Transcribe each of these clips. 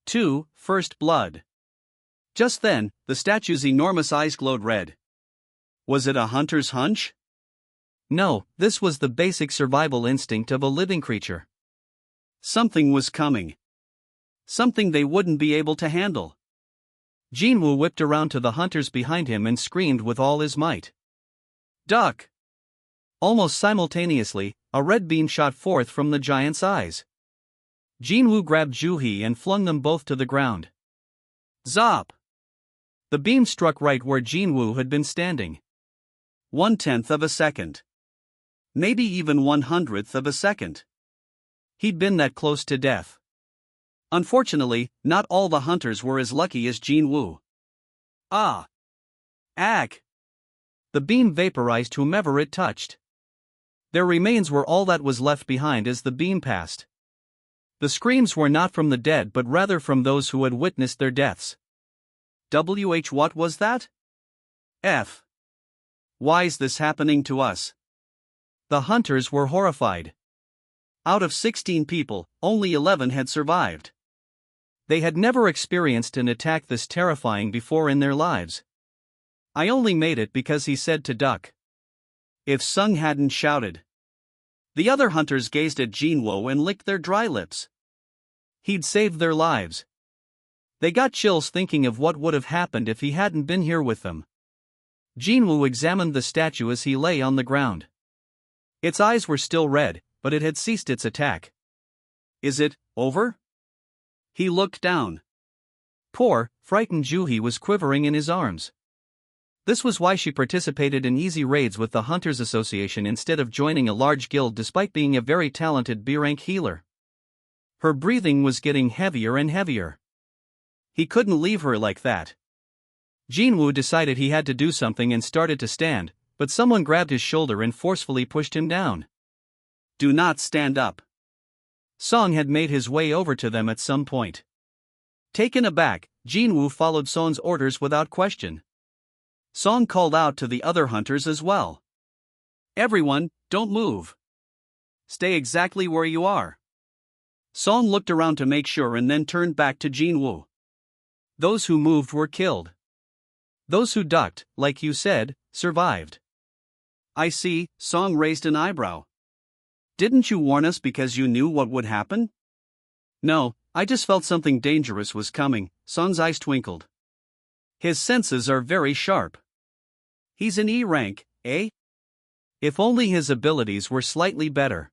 2. First blood. Just then, the statue's enormous eyes glowed red. Was it a hunter's hunch? No, this was the basic survival instinct of a living creature. Something was coming. Something they wouldn't be able to handle. Jin-Woo whipped around to the hunters behind him and screamed with all his might. Duck! Almost simultaneously, a red beam shot forth from the giant's eyes. Jin-Woo grabbed Ju-hee and flung them both to the ground. Zop! The beam struck right where Jin-Woo had been standing. 1/10 of a second. Maybe even 1/100th of a second. He'd been that close to death. Unfortunately, not all the hunters were as lucky as Jin-Woo. Ah! Ack! The beam vaporized whomever it touched. Their remains were all that was left behind as the beam passed. The screams were not from the dead but rather from those who had witnessed their deaths. What was that? F. Why's this happening to us? The hunters were horrified. Out of 16 people, only 11 had survived. They had never experienced an attack this terrifying before in their lives. I only made it because he said to duck. If Sung hadn't shouted. The other hunters gazed at Jin-Woo and licked their dry lips. He'd saved their lives. They got chills thinking of what would have happened if he hadn't been here with them. Jin-Woo examined the statue as he lay on the ground. Its eyes were still red, but it had ceased its attack. Is it over? He looked down. Poor, frightened Ju-hee was quivering in his arms. This was why she participated in easy raids with the Hunters Association instead of joining a large guild despite being a very talented B-rank healer. Her breathing was getting heavier and heavier. He couldn't leave her like that. Jin-Woo decided he had to do something and started to stand, but someone grabbed his shoulder and forcefully pushed him down. Do not stand up. Song had made his way over to them at some point. Taken aback, Jin-Woo followed Song's orders without question. Song called out to the other hunters as well. Everyone, don't move. Stay exactly where you are. Song looked around to make sure and then turned back to Jin-Woo. Those who moved were killed. Those who ducked, like you said, survived. I see, Song raised an eyebrow. Didn't you warn us because you knew what would happen? No, I just felt something dangerous was coming. Song's eyes twinkled. His senses are very sharp. He's an E rank, eh? If only his abilities were slightly better.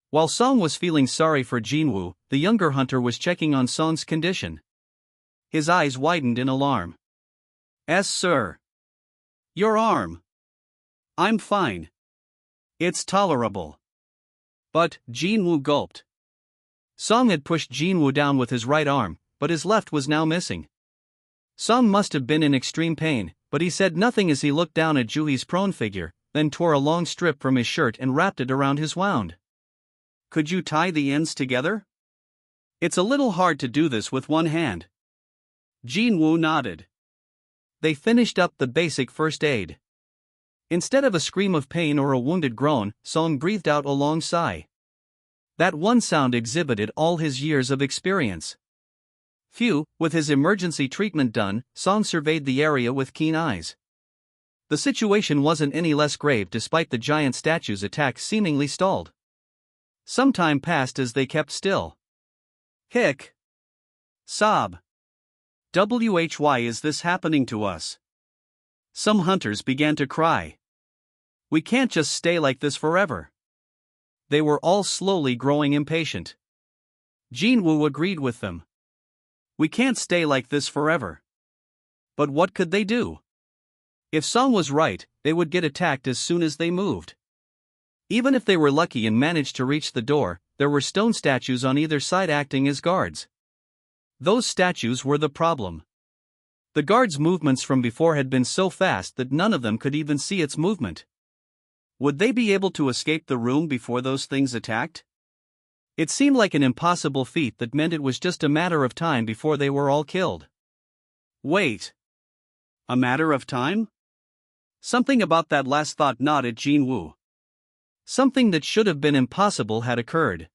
While Song was feeling sorry for Jin-Woo, the younger hunter was checking on Song's condition. His eyes widened in alarm. Yes, sir. Your arm. I'm fine. It's tolerable. But, Jin-Woo gulped. Song had pushed Jin-Woo down with his right arm, but his left was now missing. Song must have been in extreme pain, but he said nothing as he looked down at Ju-hee's prone figure, then tore a long strip from his shirt and wrapped it around his wound. Could you tie the ends together? It's a little hard to do this with one hand. Jin-Woo nodded. They finished up the basic first aid. Instead of a scream of pain or a wounded groan, Song breathed out a long sigh. That one sound exhibited all his years of experience. Phew, with his emergency treatment done, Song surveyed the area with keen eyes. The situation wasn't any less grave despite the giant statue's attack seemingly stalled. Some time passed as they kept still. Hick. Sob. Why is this happening to us? Some hunters began to cry. We can't just stay like this forever. They were all slowly growing impatient. Jin-Woo agreed with them. We can't stay like this forever. But what could they do? If Song was right, they would get attacked as soon as they moved. Even if they were lucky and managed to reach the door, there were stone statues on either side acting as guards. Those statues were the problem. The guards' movements from before had been so fast that none of them could even see its movement. Would they be able to escape the room before those things attacked? It seemed like an impossible feat that meant it was just a matter of time before they were all killed. Wait. A matter of time? Something about that last thought gnawed at Jin-Woo. Something that should have been impossible had occurred.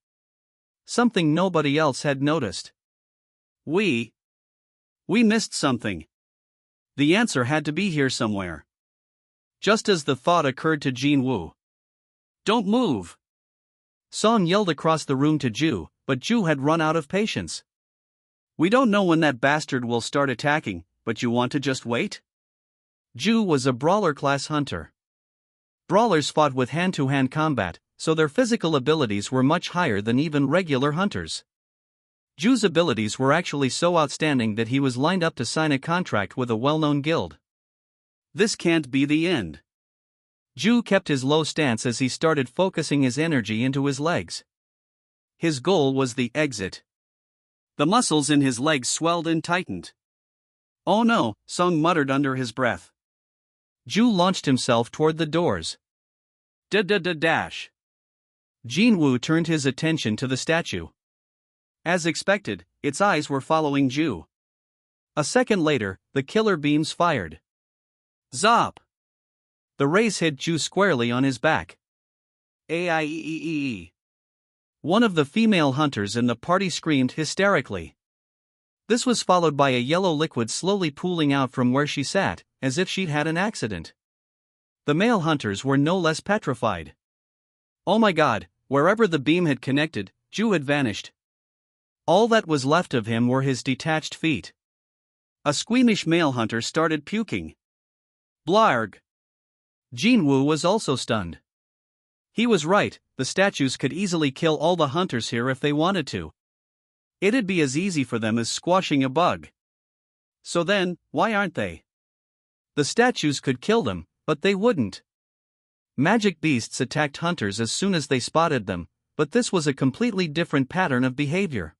Something nobody else had noticed. We missed something. The answer had to be here somewhere. Just as the thought occurred to Jin-Woo. Don't move! Song yelled across the room to Ju, but Ju had run out of patience. We don't know when that bastard will start attacking, but you want to just wait? Ju was a brawler-class hunter. Brawlers fought with hand-to-hand combat, so their physical abilities were much higher than even regular hunters. Ju's abilities were actually so outstanding that he was lined up to sign a contract with a well-known guild. This can't be the end. Ju kept his low stance as he started focusing his energy into his legs. His goal was the exit. The muscles in his legs swelled and tightened. Oh no, Sung muttered under his breath. Ju launched himself toward the doors. Dash. Jin-Woo turned his attention to the statue. As expected, its eyes were following Ju. A second later, the killer beams fired. Zop! The rays hit Ju squarely on his back. Aieee. One of the female hunters in the party screamed hysterically. This was followed by a yellow liquid slowly pooling out from where she sat, as if she'd had an accident. The male hunters were no less petrified. Oh my god, wherever the beam had connected, Ju had vanished. All that was left of him were his detached feet. A squeamish male hunter started puking. Blarg! Jin-Woo was also stunned. He was right, the statues could easily kill all the hunters here if they wanted to. It'd be as easy for them as squashing a bug. So then, why aren't they? The statues could kill them, but they wouldn't. Magic beasts attacked hunters as soon as they spotted them, but this was a completely different pattern of behavior.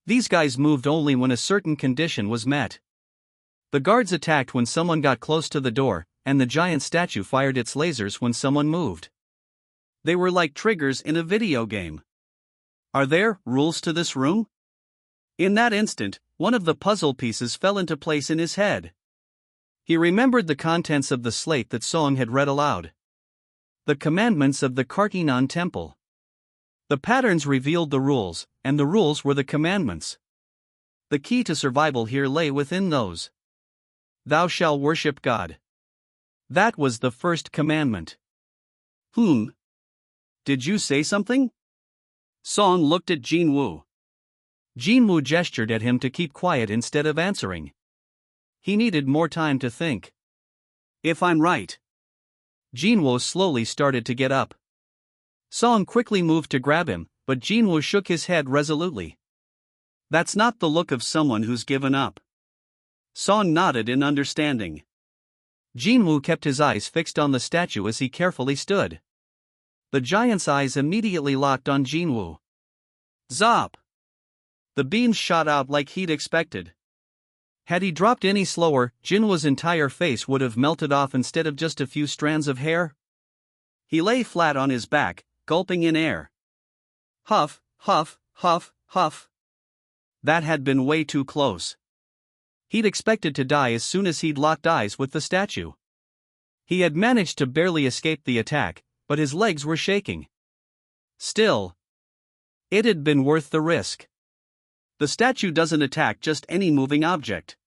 These guys moved only when a certain condition was met. The guards attacked when someone got close to the door, and the giant statue fired its lasers when someone moved. They were like triggers in a video game. Are there rules to this room? In that instant, one of the puzzle pieces fell into place in his head. He remembered the contents of the slate that Song had read aloud. The commandments of the Karkinan temple. The patterns revealed the rules, and the rules were the commandments. The key to survival here lay within those. Thou shalt worship God. That was the first commandment. Did you say something? Song looked at Jin-Woo. Jin-Woo gestured at him to keep quiet instead of answering. He needed more time to think. If I'm right. Jin-Woo slowly started to get up. Song quickly moved to grab him, but Jin-Woo shook his head resolutely. That's not the look of someone who's given up. Song nodded in understanding. Jin-Woo kept his eyes fixed on the statue as he carefully stood. The giant's eyes immediately locked on Jin-Woo. Zop! The beams shot out like he'd expected. Had he dropped any slower, Jin-Woo's entire face would have melted off instead of just a few strands of hair. He lay flat on his back, gulping in air. Huff, huff, huff, huff. That had been way too close. He'd expected to die as soon as he'd locked eyes with the statue. He had managed to barely escape the attack, but his legs were shaking. Still, it had been worth the risk. The statue doesn't attack just any moving object.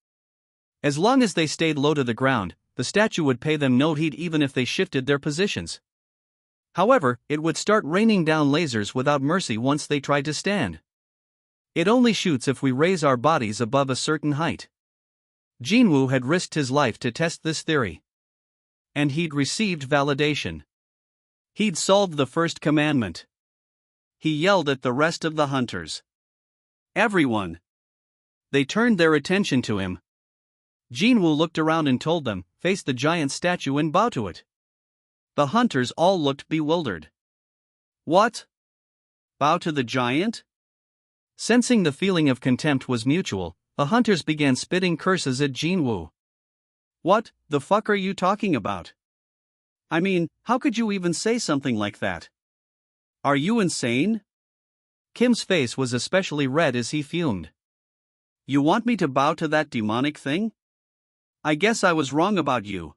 As long as they stayed low to the ground, the statue would pay them no heed even if they shifted their positions. However, it would start raining down lasers without mercy once they tried to stand. It only shoots if we raise our bodies above a certain height. Jin-Woo had risked his life to test this theory. And he'd received validation. He'd solved the first commandment. He yelled at the rest of the hunters. Everyone! They turned their attention to him. Jin-Woo looked around and told them, face the giant statue and bow to it. The hunters all looked bewildered. What? Bow to the giant? Sensing the feeling of contempt was mutual, the hunters began spitting curses at Jin-Woo. What the fuck are you talking about? I mean, how could you even say something like that? Are you insane? Kim's face was especially red as he fumed. You want me to bow to that demonic thing? I guess I was wrong about you.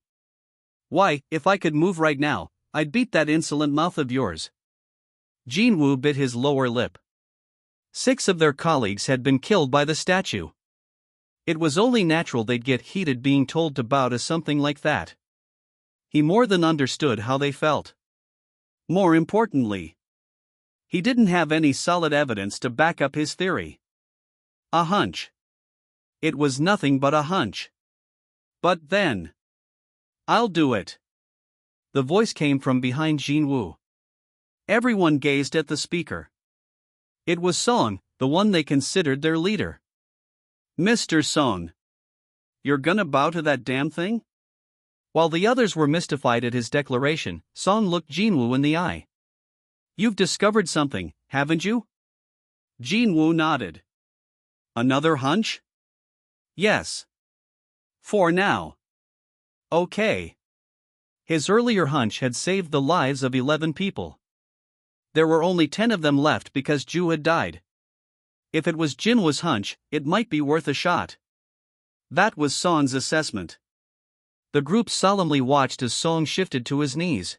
Why, if I could move right now, I'd beat that insolent mouth of yours. Jin-Woo bit his lower lip. 6 of their colleagues had been killed by the statue. It was only natural they'd get heated being told to bow to something like that. He more than understood how they felt. More importantly, he didn't have any solid evidence to back up his theory. A hunch. It was nothing but a hunch. But then, "I'll do it." The voice came from behind Jin-Woo. Everyone gazed at the speaker. It was Sung, the one they considered their leader. "Mr. Sung, you're gonna bow to that damn thing?" While the others were mystified at his declaration, Song looked Jin-Woo in the eye. "You've discovered something, haven't you?" Jin-Woo nodded. "Another hunch?" "Yes. For now." "Okay." His earlier hunch had saved the lives of 11 people. There were only 10 of them left because Ju had died. If it was Jinwoo's hunch, it might be worth a shot. That was Song's assessment. The group solemnly watched as Song shifted to his knees.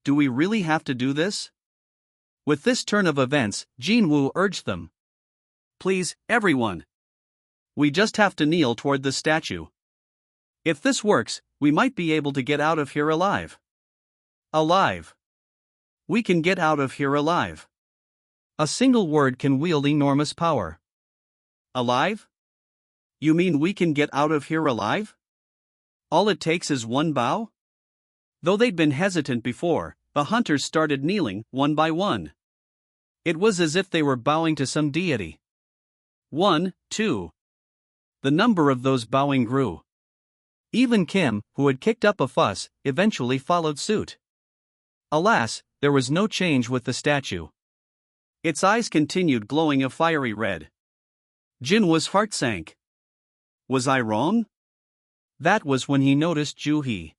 "Do we really have to do this?" With this turn of events, Jin-Woo urged them. "Please, everyone. We just have to kneel toward the statue. If this works, we might be able to get out of here alive." "Alive. We can get out of here alive." A single word can wield enormous power. "Alive? You mean we can get out of here alive? All it takes is one bow?" Though they'd been hesitant before, the hunters started kneeling, one by one. It was as if they were bowing to some deity. 1, 2. The number of those bowing grew. Even Kim, who had kicked up a fuss, eventually followed suit. Alas, there was no change with the statue. Its eyes continued glowing a fiery red. Jinwoo's heart sank. Was I wrong? That was when he noticed Ju-hee.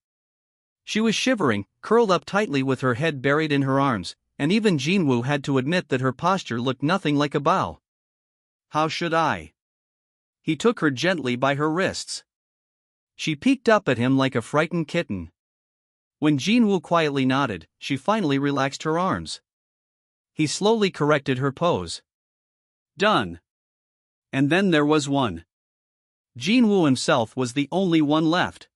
She was shivering, curled up tightly with her head buried in her arms, and even Jin-Woo had to admit that her posture looked nothing like a bow. "How should I?" He took her gently by her wrists. She peeked up at him like a frightened kitten. When Jin-Woo quietly nodded, she finally relaxed her arms. He slowly corrected her pose. "Done." And then there was one. Jin-Woo himself was the only one left.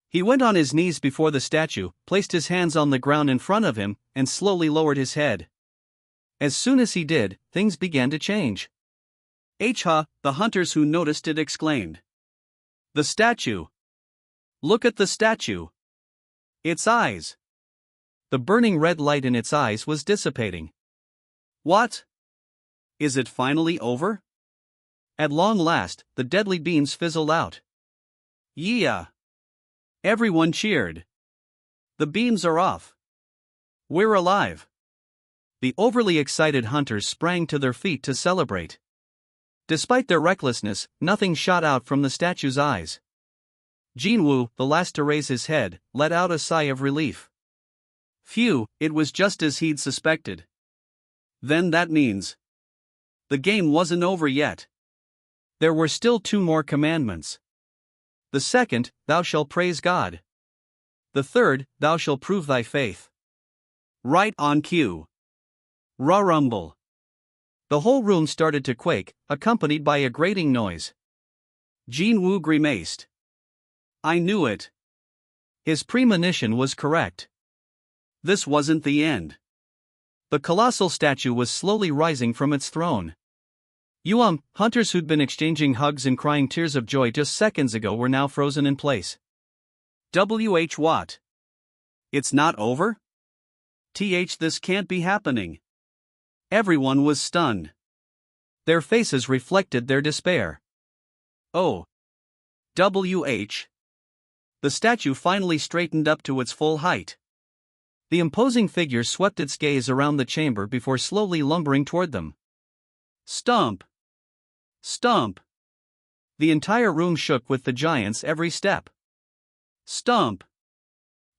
He went on his knees before the statue, placed his hands on the ground in front of him, and slowly lowered his head. As soon as he did, things began to change. "Ha!" the hunters who noticed it exclaimed. "The statue! Look at the statue! Its eyes!" The burning red light in its eyes was dissipating. "What? Is it finally over?" At long last, the deadly beams fizzled out. "Yeah!" Everyone cheered. "The beams are off. We're alive." The overly excited hunters sprang to their feet to celebrate. Despite their recklessness, nothing shot out from the statue's eyes. Jin-Woo, the last to raise his head, let out a sigh of relief. Phew, it was just as he'd suspected. Then that means the game wasn't over yet. There were still 2 more commandments. The second, "Thou shalt praise God." The third, "Thou shalt prove thy faith." Right on cue. Rumble. The whole room started to quake, accompanied by a grating noise. Jin-Woo grimaced. I knew it. His premonition was correct. This wasn't the end. The colossal statue was slowly rising from its throne. Hunters who'd been exchanging hugs and crying tears of joy just seconds ago were now frozen in place. What? It's not over? This can't be happening. Everyone was stunned. Their faces reflected their despair. Oh. The statue finally straightened up to its full height. The imposing figure swept its gaze around the chamber before slowly lumbering toward them. Stomp! Stomp! The entire room shook with the giant's every step. Stomp!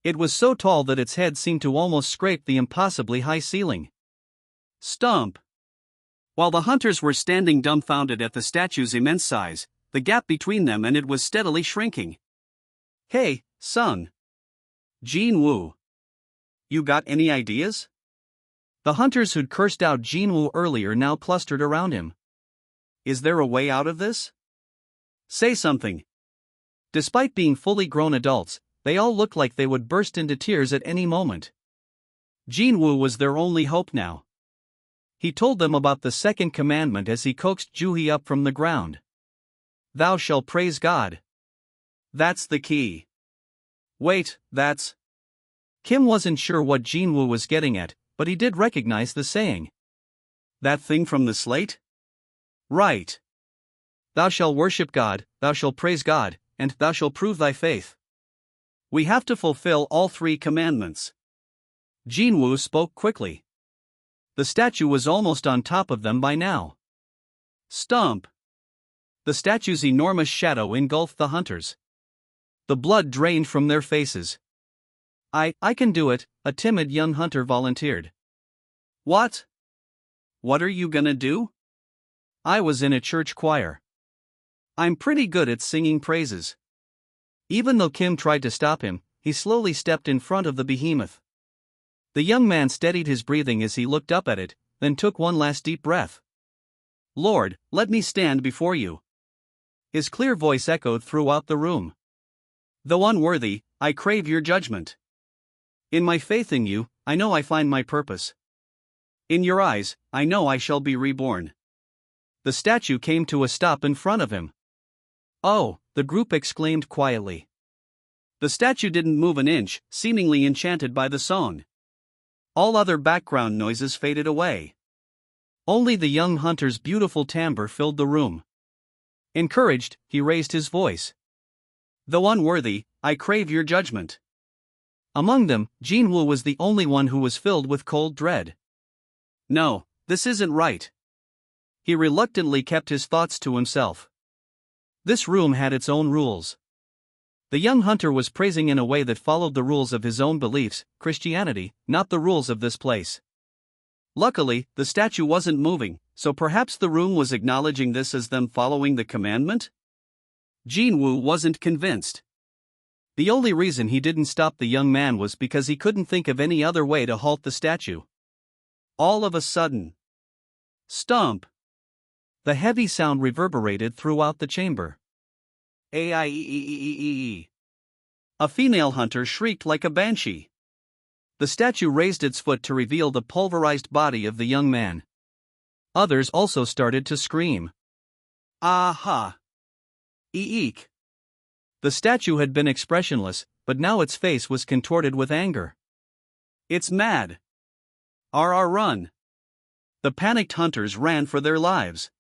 It was so tall that its head seemed to almost scrape the impossibly high ceiling. Stomp! While the hunters were standing dumbfounded at the statue's immense size, the gap between them and it was steadily shrinking. Hey, Sung. Jin-Woo. You got any ideas? The hunters who'd cursed out Jin-Woo earlier now clustered around him. Is there a way out of this? Say something. Despite being fully grown adults, they all looked like they would burst into tears at any moment. Jin-Woo was their only hope now. He told them about the second commandment as he coaxed Ju-hee up from the ground. Thou shalt praise God. That's the key. Wait, that's... Kim wasn't sure what Jin-Woo was getting at, but he did recognize the saying. That thing from the slate? Right. Thou shalt worship God, thou shalt praise God, and thou shalt prove thy faith. We have to fulfill all 3 commandments. Jin-Woo spoke quickly. The statue was almost on top of them by now. Stomp! The statue's enormous shadow engulfed the hunters. The blood drained from their faces. I can do it, a timid young hunter volunteered. What? What are you gonna do? I was in a church choir. I'm pretty good at singing praises. Even though Kim tried to stop him, he slowly stepped in front of the behemoth. The young man steadied his breathing as he looked up at it, then took one last deep breath. Lord, let me stand before you. His clear voice echoed throughout the room. Though unworthy, I crave your judgment. In my faith in you, I know I find my purpose. In your eyes, I know I shall be reborn. The statue came to a stop in front of him. Oh, the group exclaimed quietly. The statue didn't move an inch, seemingly enchanted by the song. All other background noises faded away. Only the young hunter's beautiful timbre filled the room. Encouraged, he raised his voice. Though unworthy, I crave your judgment. Among them, Jin-Woo was the only one who was filled with cold dread. No, this isn't right. He reluctantly kept his thoughts to himself. This room had its own rules. The young hunter was praising in a way that followed the rules of his own beliefs, Christianity, not the rules of this place. Luckily, the statue wasn't moving, so perhaps the room was acknowledging this as them following the commandment? Jin-Woo wasn't convinced. The only reason he didn't stop the young man was because he couldn't think of any other way to halt the statue. All of a sudden. Stomp! The heavy sound reverberated throughout the chamber. A female hunter shrieked like a banshee. The statue raised its foot to reveal the pulverized body of the young man. Others also started to scream. Aha! Eek! The statue had been expressionless, but now its face was contorted with anger. It's mad! Run! The panicked hunters ran for their lives.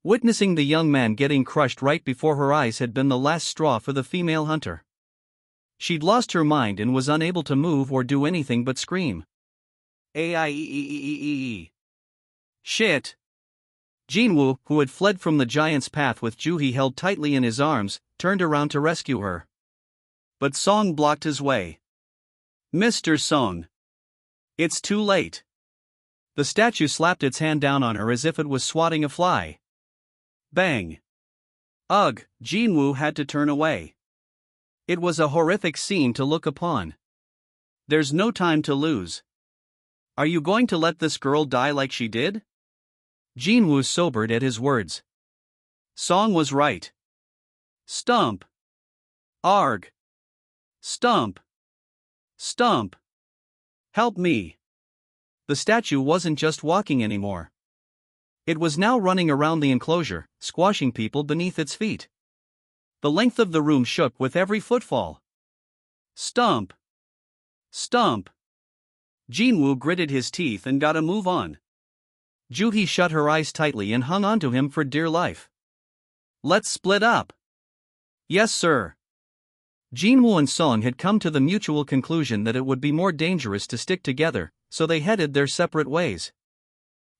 Witnessing the young man getting crushed right before her eyes had been the last straw for the female hunter. She'd lost her mind and was unable to move or do anything but scream. Shit! Jin-Woo, who had fled from the giant's path with Ju-hee held tightly in his arms, turned around to rescue her. But Song blocked his way. Mr. Song. It's too late. The statue slapped its hand down on her as if it was swatting a fly. Bang! Ugh, Jin-Woo had to turn away. It was a horrific scene to look upon. There's no time to lose. Are you going to let this girl die like she did? Jin-Woo sobered at his words. Song was right. Stump. Arg. Stump. Stump. Help me. The statue wasn't just walking anymore. It was now running around the enclosure, squashing people beneath its feet. The length of the room shook with every footfall. Stump. Stump. Jin-Woo gritted his teeth and got a move on. Ju-hee shut her eyes tightly and hung onto him for dear life. Let's split up. Yes, sir. Jin-Woo and Song had come to the mutual conclusion that it would be more dangerous to stick together, so they headed their separate ways.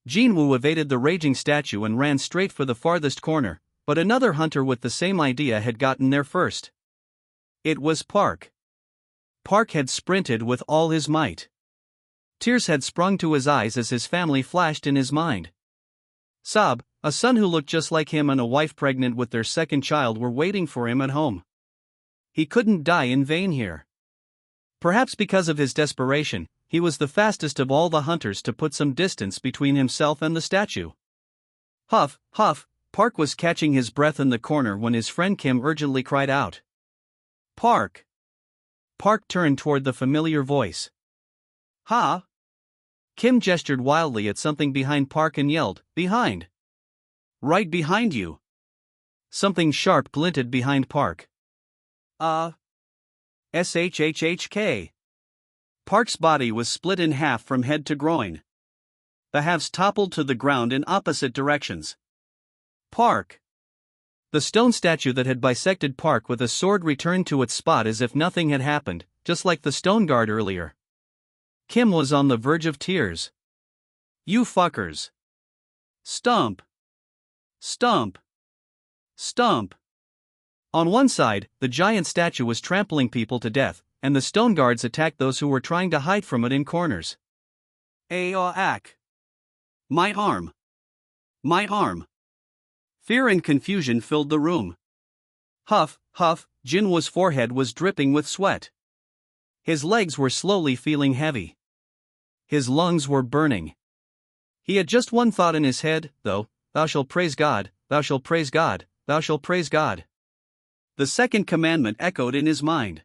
Jin-Woo evaded the raging statue and ran straight for the farthest corner, but another hunter with the same idea had gotten there first. It was Park. Park had sprinted with all his might. Tears had sprung to his eyes as his family flashed in his mind. Saab, a son who looked just like him and a wife pregnant with their second child were waiting for him at home. He couldn't die in vain here. Perhaps because of his desperation, he was the fastest of all the hunters to put some distance between himself and the statue. Huff, huff, Park was catching his breath in the corner when his friend Kim urgently cried out. Park! Park turned toward the familiar voice. Ha! Kim gestured wildly at something behind Park and yelled, Behind! Right behind you. Something sharp glinted behind Park. SHHHK. Park's body was split in half from head to groin. The halves toppled to the ground in opposite directions. Park! The stone statue that had bisected Park with a sword returned to its spot as if nothing had happened, just like the stone guard earlier. Kim was on the verge of tears. You fuckers! Stump! Stump! Stump! On one side, the giant statue was trampling people to death, and the stone guards attacked those who were trying to hide from it in corners. Ack! My arm! My arm! Fear and confusion filled the room. Huff, huff, Jin-Woo's forehead was dripping with sweat. His legs were slowly feeling heavy. His lungs were burning. He had just one thought in his head, though, thou shalt praise God, thou shalt praise God, thou shalt praise God. The second commandment echoed in his mind.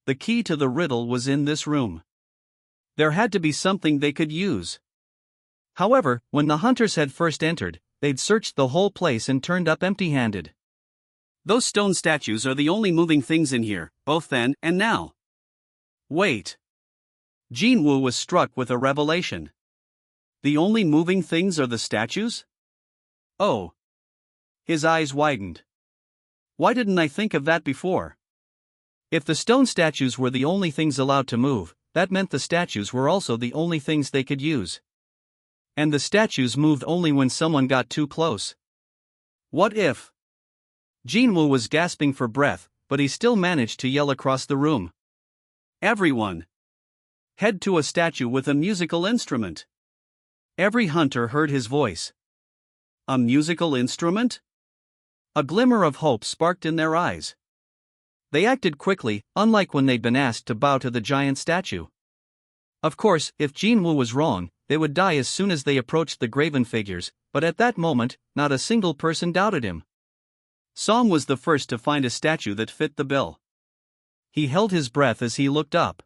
The key to the riddle was in this room. There had to be something they could use. However, when the hunters had first entered, they'd searched the whole place and turned up empty-handed. Those stone statues are the only moving things in here, both then and now. Wait. Jin-Woo was struck with a revelation. The only moving things are the statues? Oh. His eyes widened. Why didn't I think of that before? If the stone statues were the only things allowed to move, that meant the statues were also the only things they could use. And the statues moved only when someone got too close. What if? Jin-Woo was gasping for breath, but he still managed to yell across the room. Everyone! Head to a statue with a musical instrument. Every hunter heard his voice. A musical instrument? A glimmer of hope sparked in their eyes. They acted quickly, unlike when they'd been asked to bow to the giant statue. Of course, if Jin-Woo was wrong, they would die as soon as they approached the graven figures, but at that moment, not a single person doubted him. Song was the first to find a statue that fit the bill. He held his breath as he looked up.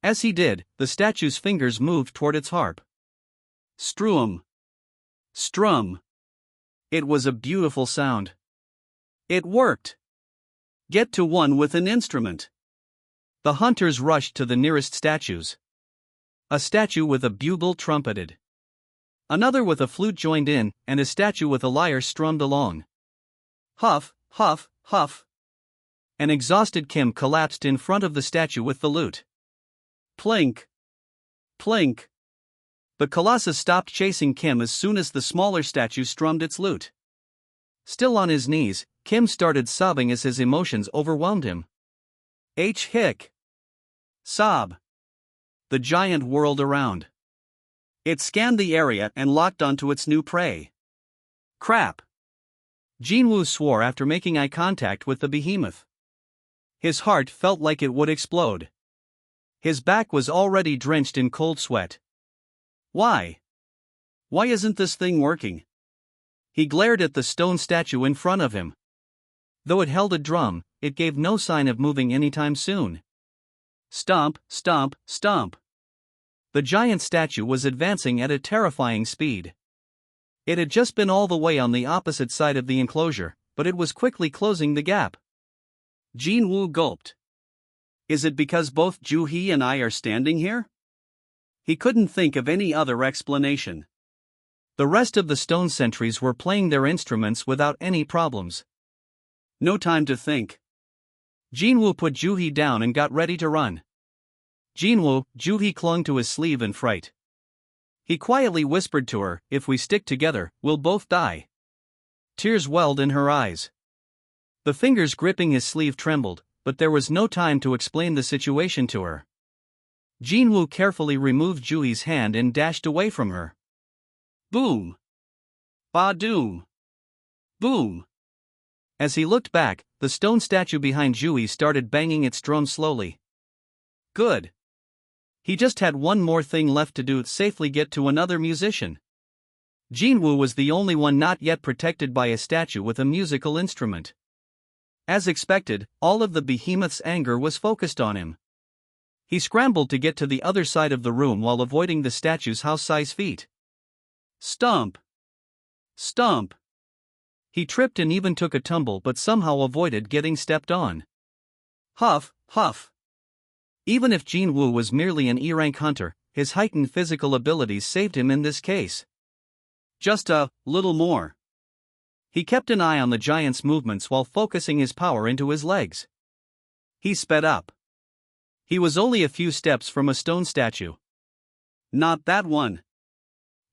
As he did, the statue's fingers moved toward its harp. Strum. Strum. It was a beautiful sound. It worked. Get to one with an instrument. The hunters rushed to the nearest statues. A statue with a bugle trumpeted. Another with a flute joined in, and a statue with a lyre strummed along. Huff, huff, huff. An exhausted Kim collapsed in front of the statue with the lute. Plink. Plink. The colossus stopped chasing Kim as soon as the smaller statue strummed its lute. Still on his knees, Kim started sobbing as his emotions overwhelmed him. Hick. Sob. The giant whirled around. It scanned the area and locked onto its new prey. Crap. Jin-Woo swore after making eye contact with the behemoth. His heart felt like it would explode. His back was already drenched in cold sweat. Why? Why isn't this thing working? He glared at the stone statue in front of him. Though it held a drum, it gave no sign of moving anytime soon. Stomp, stomp, stomp. The giant statue was advancing at a terrifying speed. It had just been all the way on the opposite side of the enclosure, but it was quickly closing the gap. Jin-Woo gulped. Is it because both Ju-hee and I are standing here? He couldn't think of any other explanation. The rest of the stone sentries were playing their instruments without any problems. No time to think. Jin-Woo put Ju-hee down and got ready to run. Jin-Woo, Ju-hee clung to his sleeve in fright. He quietly whispered to her, if we stick together, we'll both die. Tears welled in her eyes. The fingers gripping his sleeve trembled, but there was no time to explain the situation to her. Jin-Woo carefully removed Ju-hee's hand and dashed away from her. Boom! Ba-doom! Boom! As he looked back, the stone statue behind Ju-hee started banging its drum slowly. Good. He just had one more thing left to do: safely get to another musician. Jin-Woo was the only one not yet protected by a statue with a musical instrument. As expected, all of the behemoth's anger was focused on him. He scrambled to get to the other side of the room while avoiding the statue's house-size feet. Stump! Stump! He tripped and even took a tumble, but somehow avoided getting stepped on. Huff, huff. Even if Jin-Woo was merely an E-rank hunter, his heightened physical abilities saved him in this case. Just a little more. He kept an eye on the giant's movements while focusing his power into his legs. He sped up. He was only a few steps from a stone statue. Not that one.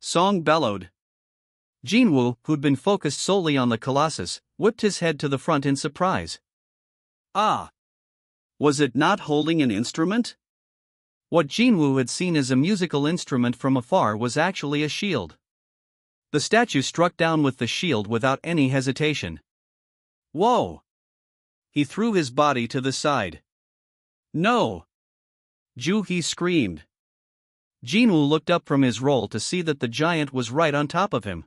Song bellowed. Jin-Woo, who'd been focused solely on the colossus, whipped his head to the front in surprise. Ah! Was it not holding an instrument? What Jin-Woo had seen as a musical instrument from afar was actually a shield. The statue struck down with the shield without any hesitation. Whoa! He threw his body to the side. No! Ju-hee screamed. Jin-Woo looked up from his roll to see that the giant was right on top of him.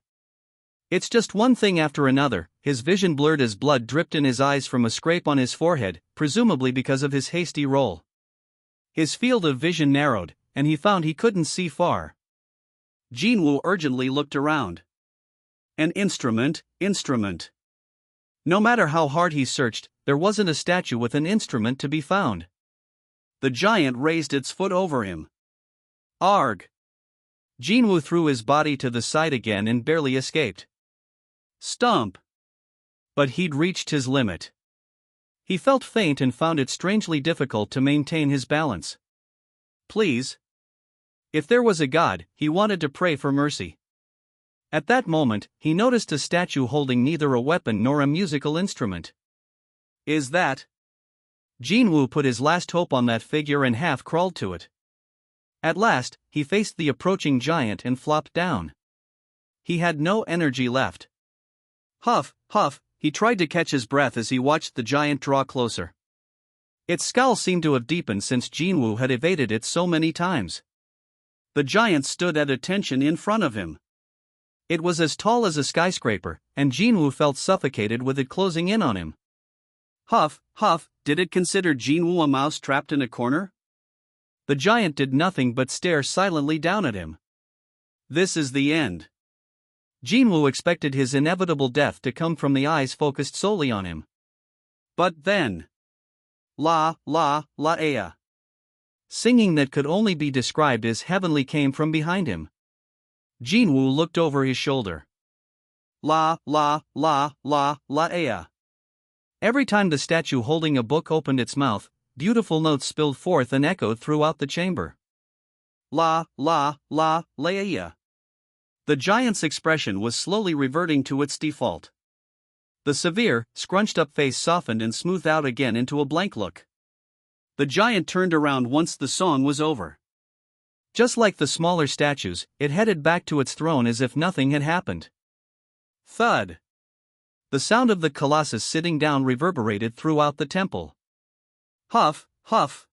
It's just one thing after another. His vision blurred as blood dripped in his eyes from a scrape on his forehead, presumably because of his hasty roll. His field of vision narrowed, and he found he couldn't see far. Jin-Woo urgently looked around. An instrument. No matter how hard he searched, there wasn't a statue with an instrument to be found. The giant raised its foot over him. Arg! Jin-Woo threw his body to the side again and barely escaped. Stump! But he'd reached his limit. He felt faint and found it strangely difficult to maintain his balance. Please. If there was a god, he wanted to pray for mercy. At that moment, he noticed a statue holding neither a weapon nor a musical instrument. Is that? Jin-Woo put his last hope on that figure and half crawled to it. At last, he faced the approaching giant and flopped down. He had no energy left. Huff, huff, he tried to catch his breath as he watched the giant draw closer. Its scowl seemed to have deepened since Jin-Woo had evaded it so many times. The giant stood at attention in front of him. It was as tall as a skyscraper, and Jin-Woo felt suffocated with it closing in on him. Huff, huff, did it consider Jin-Woo a mouse trapped in a corner? The giant did nothing but stare silently down at him. This is the end. Jin-Woo expected his inevitable death to come from the eyes focused solely on him. But then... La, la, la, ea. Singing that could only be described as heavenly came from behind him. Jin-Woo looked over his shoulder. La, la, la, la, la, ea. Every time the statue holding a book opened its mouth, beautiful notes spilled forth and echoed throughout the chamber. La, la, la, ea. The giant's expression was slowly reverting to its default. The severe, scrunched-up face softened and smoothed out again into a blank look. The giant turned around once the song was over. Just like the smaller statues, it headed back to its throne as if nothing had happened. Thud! The sound of the colossus sitting down reverberated throughout the temple. Huff, huff.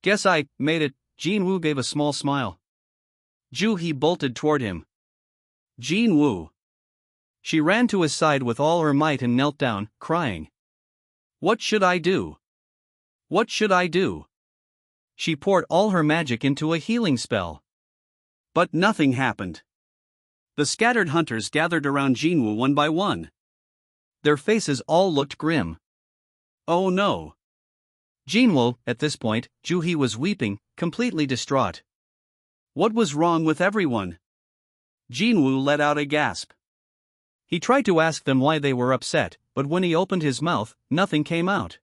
Guess I made it. Jin-Woo gave a small smile. Ju-hee bolted toward him. Jin-Woo. She ran to his side with all her might and knelt down, crying. What should I do? What should I do? She poured all her magic into a healing spell. But nothing happened. The scattered hunters gathered around Jin-Woo one by one. Their faces all looked grim. Oh no. Jin-Woo, at this point, Ju-hee was weeping, completely distraught. What was wrong with everyone? Jin-Woo let out a gasp. He tried to ask them why they were upset, but when he opened his mouth, nothing came out.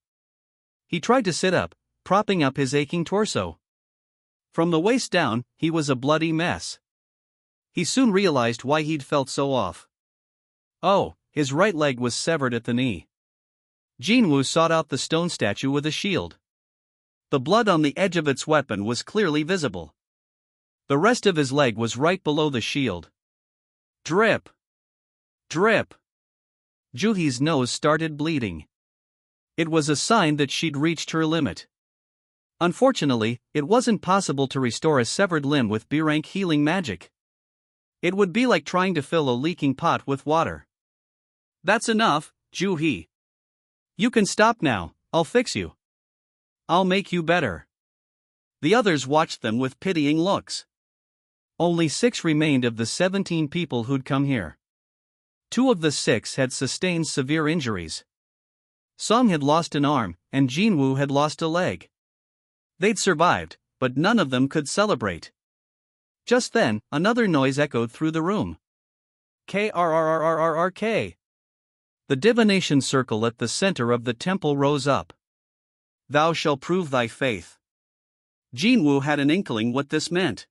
He tried to sit up, propping up his aching torso. From the waist down, he was a bloody mess. He soon realized why he'd felt so off. Oh, his right leg was severed at the knee. Jin-Woo sought out the stone statue with a shield. The blood on the edge of its weapon was clearly visible. The rest of his leg was right below the shield. Drip! Drip! Ju-hee's nose started bleeding. It was a sign that she'd reached her limit. Unfortunately, it wasn't possible to restore a severed limb with B-rank healing magic. It would be like trying to fill a leaking pot with water. That's enough, Ju-hee. You can stop now, I'll fix you. I'll make you better. The others watched them with pitying looks. Only 6 remained of the 17 people who'd come here. 2 of the 6 had sustained severe injuries. Sung had lost an arm, and Jin-Woo had lost a leg. They'd survived, but none of them could celebrate. Just then, another noise echoed through the room. Krrrrrrrk. The divination circle at the center of the temple rose up. Thou shalt prove thy faith. Jin-Woo had an inkling what this meant.